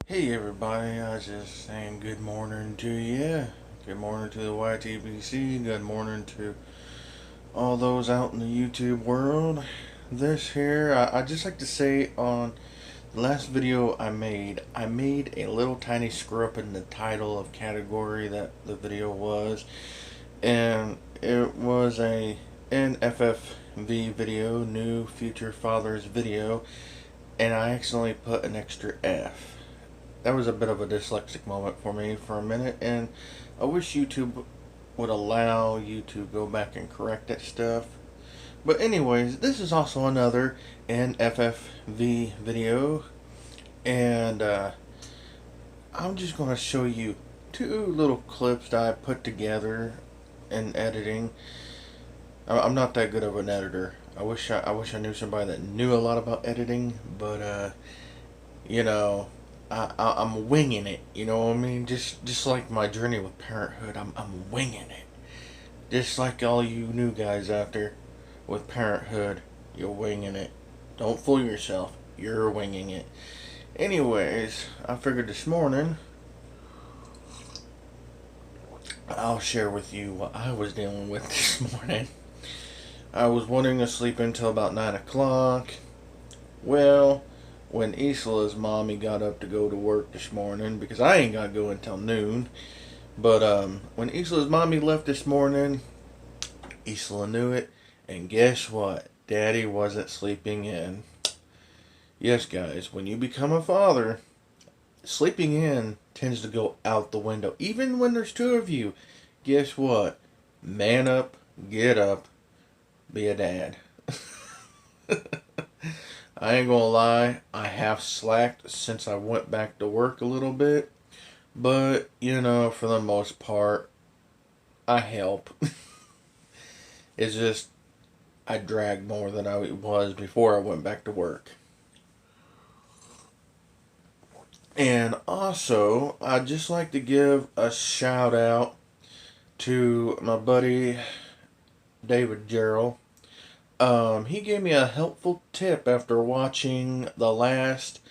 Hey everybody, I was just saying good morning to you. Good morning to the YTBC. Good morning to all those out in the YouTube world. This here, I just like to say on the last video I made a little tiny screw up in the title of category that the video was. And it was a N.F.F.V. video, New Future Fathers video. And I accidentally put an extra F. That was a bit of a dyslexic moment for me for a minute, and I wish YouTube would allow you to go back and correct that stuff. But anyways, this is also another N.F.F.V. video, and I'm just going to show you two little clips that I put together in editing. I'm not that good of an editor. I wish I knew somebody that knew a lot about editing, but you know, I'm winging it. You know what I mean? Just like my journey with parenthood, I'm winging it. Just like all you new guys out there with parenthood, you're winging it. Don't fool yourself. You're winging it. Anyways, I figured this morning I'll share with you what I was dealing with this morning. I was wanting to sleep until about 9 o'clock. Well, when Isla's mommy got up to go to work this morning, because I ain't got to go until noon, but when Isla's mommy left this morning, Isla knew it, and guess what? Daddy wasn't sleeping in. Yes, guys, when you become a father, sleeping in tends to go out the window. Even when there's two of you, guess what? Man up, get up, be a dad. I ain't gonna lie, I have slacked since I went back to work a little bit. But, for the most part, I help. It's just, I drag more than I was before I went back to work. And also, I'd just like to give a shout out to my buddy David Gerald. He gave me a helpful tip after watching the last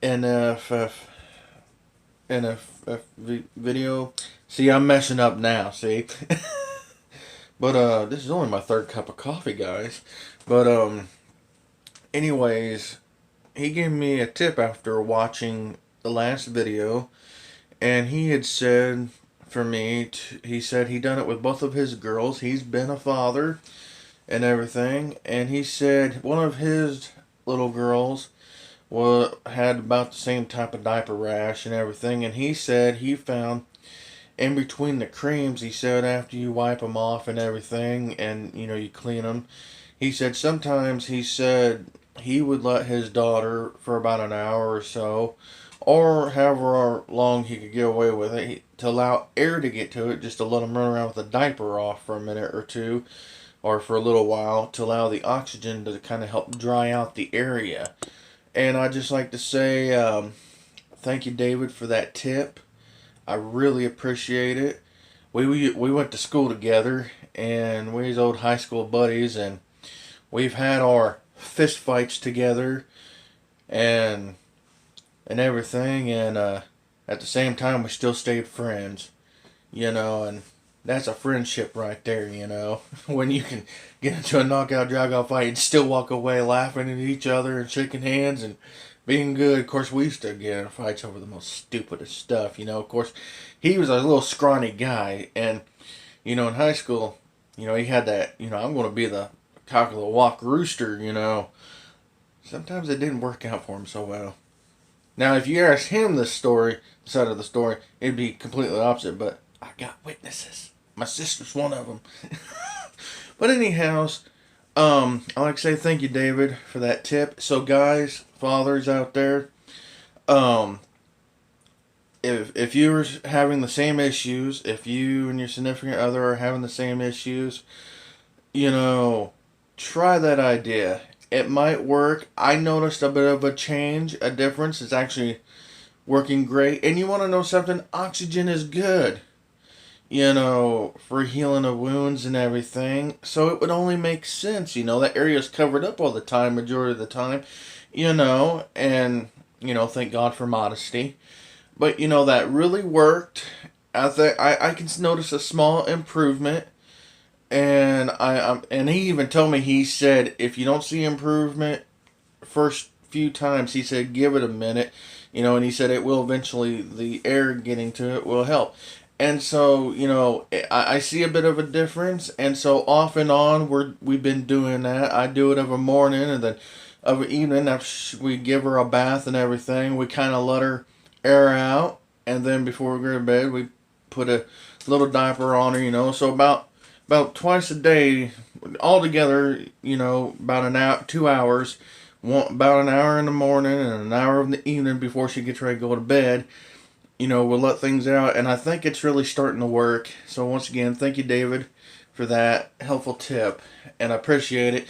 NFF NFF video. See, I'm messing up now, see? But this is only my third cup of coffee, guys. But anyways, he gave me a tip after watching the last video, and he had said for me, he said he done it with both of his girls. He's been a father and everything, and he said one of his little girls had about the same type of diaper rash and everything, and he said he found in between the creams, he said after you wipe them off and everything, and you clean them, he said sometimes he said he would let his daughter for about an hour or so, or however long he could get away with it, to allow air to get to it, just to let him run around with the diaper off for a minute or two, or for a little while, to allow the oxygen to kind of help dry out the area. And I just like to say thank you, David, for that tip. I really appreciate it. We went to school together, and we're old high school buddies, and we've had our fist fights together, and everything, and at the same time we still stayed friends, and that's a friendship right there, when you can get into a knockout drag out fight and still walk away laughing at each other and shaking hands and being good. Of course, we used to get in fights over the most stupidest stuff. Of course, he was a little scrawny guy, and in high school, he had that. I'm going to be the cock of the walk rooster. Sometimes it didn't work out for him so well. Now, if you ask him this story, the side of the story, it'd be completely opposite. But I got witnesses. My sister's one of them. But anyhow, I like to say thank you, David, for that tip. So, guys, fathers out there, if you're having the same issues, if you and your significant other are having the same issues, try that idea. It might work. I noticed a bit of a change, a difference. It's actually working great. And you want to know something? Oxygen is good, for healing of wounds and everything. So it would only make sense, that area is covered up all the time, majority of the time, and thank God for modesty. But that really worked. I think I can notice a small improvement, and and he even told me, he said if you don't see improvement first few times, he said give it a minute, and he said it will eventually, the air getting to it will help. And so I see a bit of a difference, and so off and on we've been doing that. I do it every morning, and then every evening after we give her a bath and everything, we kind of let her air out, and then before we go to bed we put a little diaper on her, so about twice a day altogether, about an hour, 2 hours, about an hour in the morning and an hour in the evening before she gets ready to go to bed. We'll let things out, and I think it's really starting to work. So once again, thank you, David, for that helpful tip, and I appreciate it.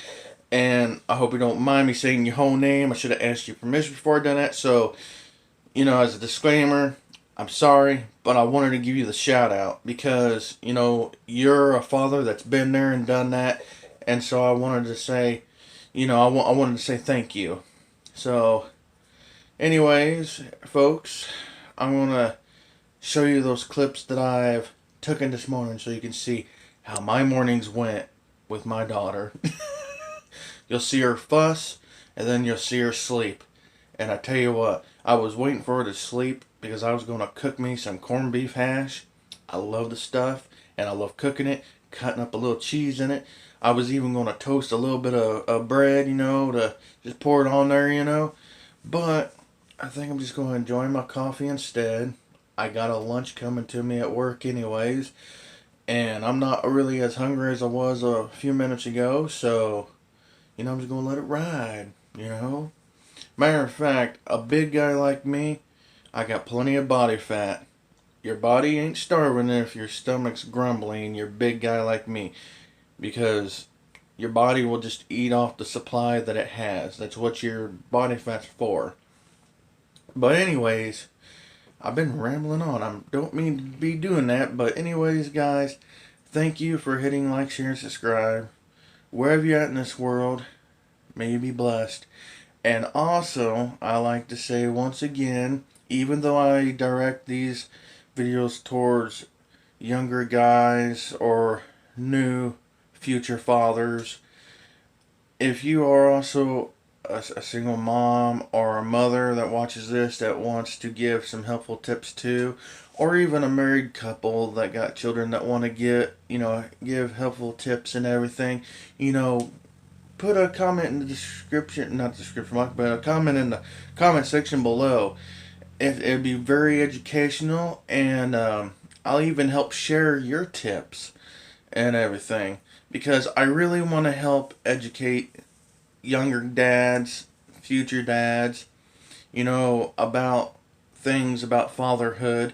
And I hope you don't mind me saying your whole name. I should have asked you permission before I done that. So, as a disclaimer, I'm sorry, but I wanted to give you the shout out because, you're a father that's been there and done that. And so I wanted to say, I wanted to say thank you. So, anyways, folks, I'm going to show you those clips that I've taken this morning so you can see how my mornings went with my daughter. You'll see her fuss, and then you'll see her sleep. And I tell you what, I was waiting for her to sleep because I was going to cook me some corned beef hash. I love the stuff, and I love cooking it, cutting up a little cheese in it. I was even going to toast a little bit of bread, to just pour it on there. But I think I'm just going to enjoy my coffee instead. I got a lunch coming to me at work anyways, and I'm not really as hungry as I was a few minutes ago, so, I'm just going to let it ride. Matter of fact, a big guy like me, I got plenty of body fat. Your body ain't starving if your stomach's grumbling and you're a big guy like me, because your body will just eat off the supply that it has. That's what your body fat's for. But anyways, I've been rambling on. I don't mean to be doing that, but anyways, guys, thank you for hitting like, share, and subscribe. Wherever you're at in this world, may you be blessed. And also, I like to say once again, even though I direct these videos towards younger guys or new future fathers, if you are also a single mom or a mother that watches this that wants to give some helpful tips to, or even a married couple that got children that want to give helpful tips and everything, put a comment in the description, not description box, but a comment in the comment section below. It'd be very educational, and I'll even help share your tips and everything, because I really want to help educate younger dads, future dads, about things about fatherhood.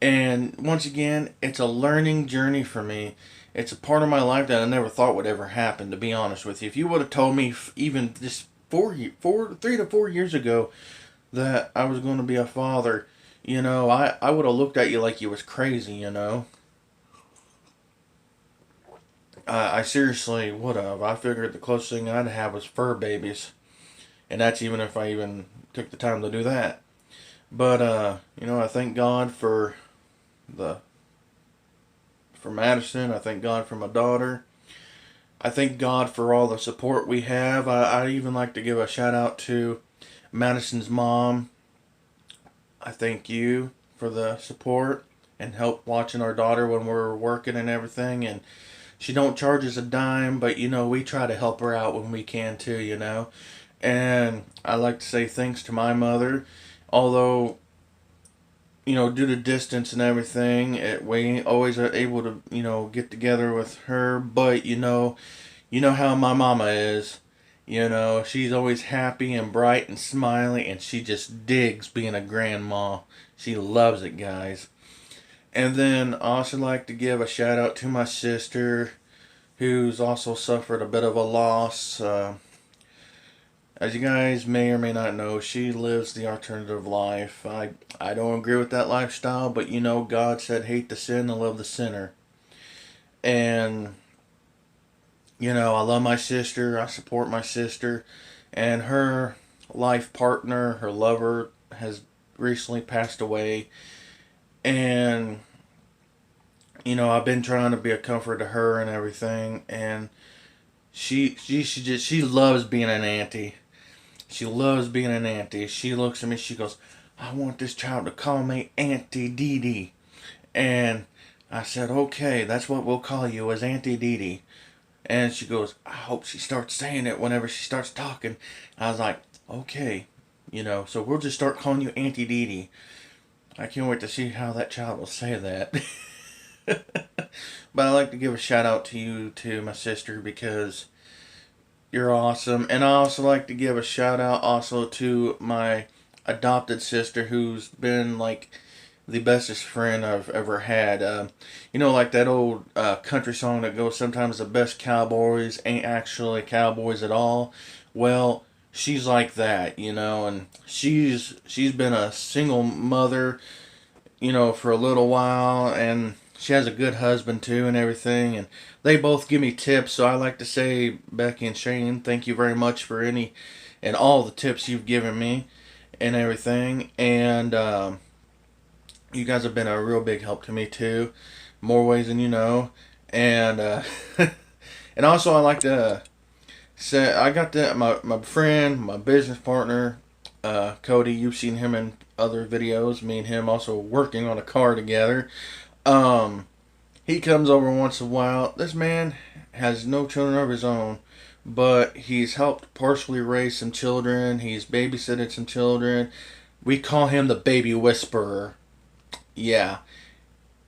And once again, it's a learning journey for me. It's a part of my life that I never thought would ever happen, to be honest with you. If you would have told me even just 3 to 4 years ago that I was going to be a father, I would have looked at you like you was crazy. I seriously would have. I figured the closest thing I'd have was fur babies. And that's even if I even took the time to do that. But, I thank God the for Madison. I thank God for my daughter. I thank God for all the support we have. I even like to give a shout out to Madison's mom. I thank you for the support and help watching our daughter when we're working and everything. And she don't charge us a dime, but we try to help her out when we can too. And I like to say thanks to my mother, although due to distance and everything, we always are able to, get together with her. But you know how my mama is. She's always happy and bright and smiley, and she just digs being a grandma. She loves it, guys. And then I also like to give a shout out to my sister, who's also suffered a bit of a loss. As you guys may or may not know, she lives the alternative life. I don't agree with that lifestyle, but God said hate the sin and love the sinner. And, I love my sister, I support my sister, and her life partner, her lover, has recently passed away, and I've been trying to be a comfort to her and everything, and she loves being an auntie. She loves being an auntie. She looks at me, she goes, "I want this child to call me Auntie Dee Dee." And I said, "Okay, that's what we'll call you, as Auntie Dee Dee." And she goes, "I hope she starts saying it whenever she starts talking." I was like, "Okay, so we'll just start calling you Auntie Dee Dee." I can't wait to see how that child will say that. But I like to give a shout out to you too, my sister, because you're awesome. And I also like to give a shout out also to my adopted sister, who's been like the bestest friend I've ever had. Like that old country song that goes, "Sometimes the best cowboys ain't actually cowboys at all." Well, she's like that, and she's been a single mother, for a little while, and she has a good husband too and everything, and they both give me tips. So I like to say, Becky and Shane, thank you very much for any and all the tips you've given me and everything. And you guys have been a real big help to me too, more ways than you know. And and also I like to say, I got my friend, my business partner, Cody. You've seen him in other videos. Me and him also working on a car together. Um, he comes over once in a while. This man has no children of his own, but he's helped partially raise some children. He's babysitted some children. We call him the baby whisperer. Yeah,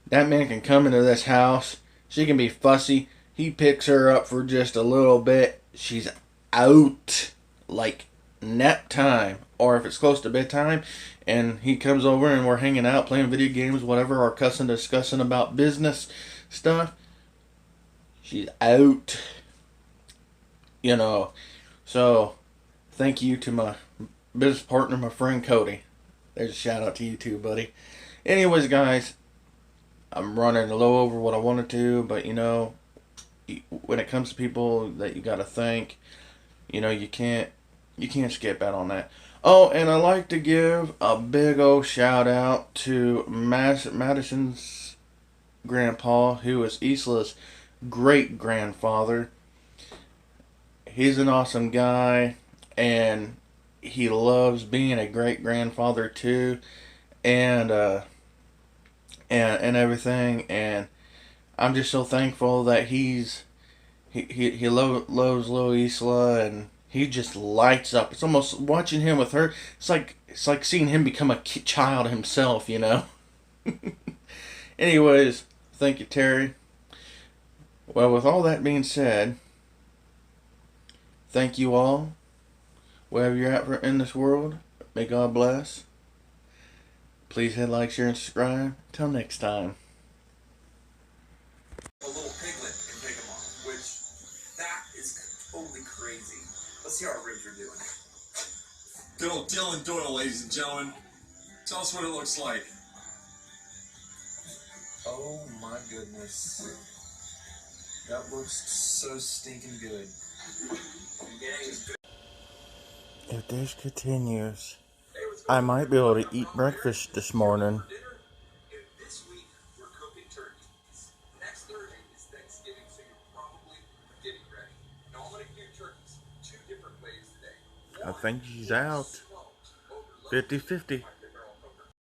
that man can come into this house. She can be fussy. He picks her up for just a little bit. She's out like nap time. Or if it's close to bedtime and he comes over and we're hanging out, playing video games, whatever, or cussing, discussing about business stuff, she's out. So thank you to my business partner, my friend Cody. There's a shout out to you too, buddy. Anyways, guys, I'm running low over what I wanted to, but when it comes to people that you got to thank, you can't skip out on that. Oh, and I like to give a big old shout out to Madison's grandpa, who is Isla's great grandfather. He's an awesome guy, and he loves being a great grandfather too, and and everything. And I'm just so thankful that he loves little Isla, and he just lights up. It's almost watching him with her. It's like seeing him become a child himself. Anyways, thank you, Terry. Well, with all that being said, thank you all, wherever you're at in this world. May God bless. Please hit like, share, and subscribe. Till next time. A little piglet and pick him off, which that is totally crazy. Let's see how our Ranger doing. Good old Dylan Doyle, ladies and gentlemen. Tell us what it looks like. Oh my goodness. That looks so stinking good. If this continues, I might be able to eat breakfast this morning. This week we're cooking turkeys. Next Thursday is Thanksgiving, so you're probably getting ready. Now I'm gonna do turkeys two different ways today. I think she's out. 50-50.